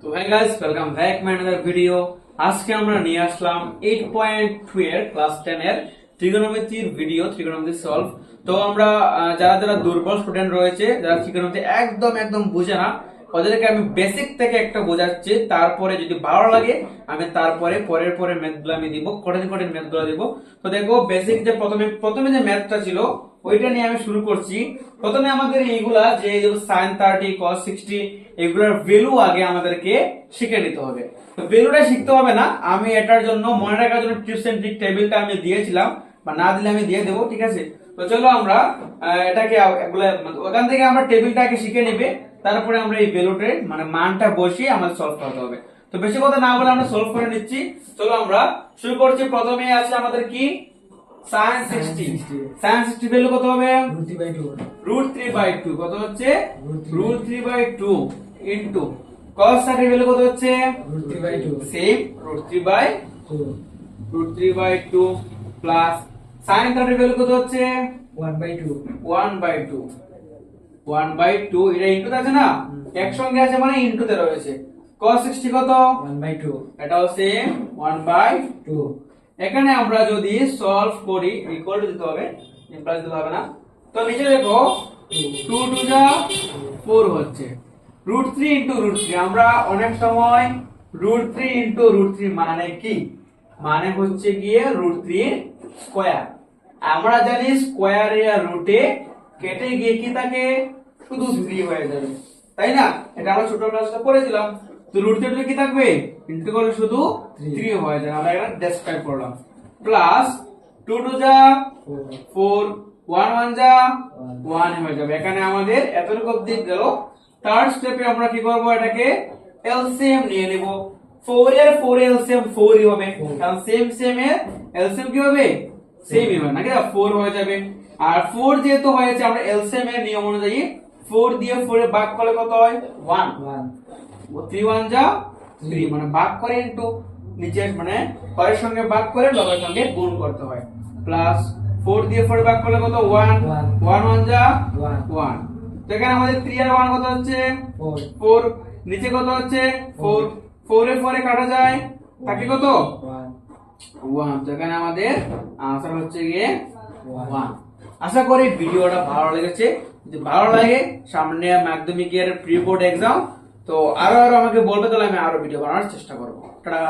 তো hi guys, welcome back my another video. আজকে আমরা নিয়ে আসলাম 8.2 এর ক্লাস 10 এর ট্রিগোনোমেট্রির ভিডিও, ট্রিগোনোমেট্রি সলভ। তো আমরা যারা যারা দুর্বল স্টুডেন্ট রয়েছে, যারা ট্রিগোনোমেট্রি একদম বুঝে না, ওদেরকে আমি বেসিক থেকে একটা বোঝাচ্ছি। তারপরে যদি ভালো লাগে আমি তারপরে পরের ম্যাথগুলো আমি দিব, কঠিন ম্যাথগুলো দিব। তো দেখো, বেসিক যে প্রথমে যে ম্যাথটা ছিল ওইটা নিয়ে আমি শুরু করছি। প্রথমে আমাদের এইগুলা যে sin 30 cos 60 এগুলোর ভ্যালু আগে আমাদেরকে শিখে নিতে হবে। তো ভ্যালুটা শিখতে হবে না, আমি এটার জন্য মনে রাখার জন্য টিপস এন্ড ট্রিক টেবিলটা আমি দিয়েছিলাম, বা না দিলে আমি দিয়ে দেবো, ঠিক আছে। তো চলো আমরা এটাকে ওখান থেকে আমরা টেবিলটাকে শিখে নিবে, তারপরে আমরা এই ভ্যালুটার মানে মানটা বসিয়ে আমাদের সলভ করতে হবে। তো বেশি কথা না বলে আমরা সলভ করে নিচ্ছি। চলো আমরা শুরু করছি। প্রথমে আছে আমাদের কি sin 60। sin 60 ভ্যালু কত হবে? √3/2 কত হচ্ছে? √3/2 ইনটু cos 30 ভ্যালু কত হচ্ছে? সেম √3/2 প্লাস sin 30 ভ্যালু কত হচ্ছে? 1/2 এটা ইনটু আছে না, একসঙ্গে আছে মানে ইনটুতে রয়েছে। cos 60 কত? 1/2 এটাও সেম 1/2। এখানে আমরা যদি সলভ করি, ইকুয়াল টু দিতে হবে, ইমপ্লাস দিতে হবে না। তো নিচে দেখো 2 2 যা 4 হচ্ছে, √3 ইনটু √3। আমরা অনেক সময় √3 ইনটু √3 মানে কি, মানে হচ্ছে গিয়ে √3 স্কয়ার। আমরা জানি স্কয়ার এর রুটে কেটে গিয়ে কি থাকে, শুধু 3 হয়ে যাবে, তাই না? এটা আমরা ছোট ক্লাসে পড়েছিলাম। তো √3 কি থাকবে, ইনটু করলে শুধু 3 হয়ে যাবে। আমরা এটা ডেসক্রাইব করলাম। প্লাস 2 2 যা 4, 1 1 যা 1 হয়ে যাবে। এখানে আমাদের এতটুকু অবধি গেল। থার্ড স্টেপে আমরা কি করব, এটাকে এলসিএম নিয়ে নেব। 4 এর 4 এলসিএম 4 ই হবে, কারণ সেম এর এলসিএম কি হবে, সেমই হবে নাকি, 4 হয়ে যাবে। আর 4 যেহেতু হয়েছে, আমরা এলসিএম এর নিয়ম অনুযায়ী 4 দিয়ে 4 এর ভাগ করলে কত হয়? 1। 3 1 যা 3, মানে ভাগ করে ইনটু নিচে মানে হরের সঙ্গে ভাগ করে লবের সঙ্গে গুণ করতে হয়। প্লাস 4 দিয়ে 4 ভাগ করলে কত? 1 1 1 যা 1। তো এখানে আমাদের 3 আর 1 কত হচ্ছে? 4। নিচে কত হচ্ছে? 4 4 এ 4 এ কাটা যায়, থাকে কত? 1। তো এখানে আমাদের आंसर হচ্ছে গিয়ে 1। আশা করি ভিডিওটা ভালো লেগেছে। যদি ভালো লাগে, সামনে মাধ্যমিকের প্রি বোর্ড এক্সাম, তো আরো আমাকে বলবে, তাহলে আমি আরো ভিডিও বানানোর চেষ্টা করবো। টাটা।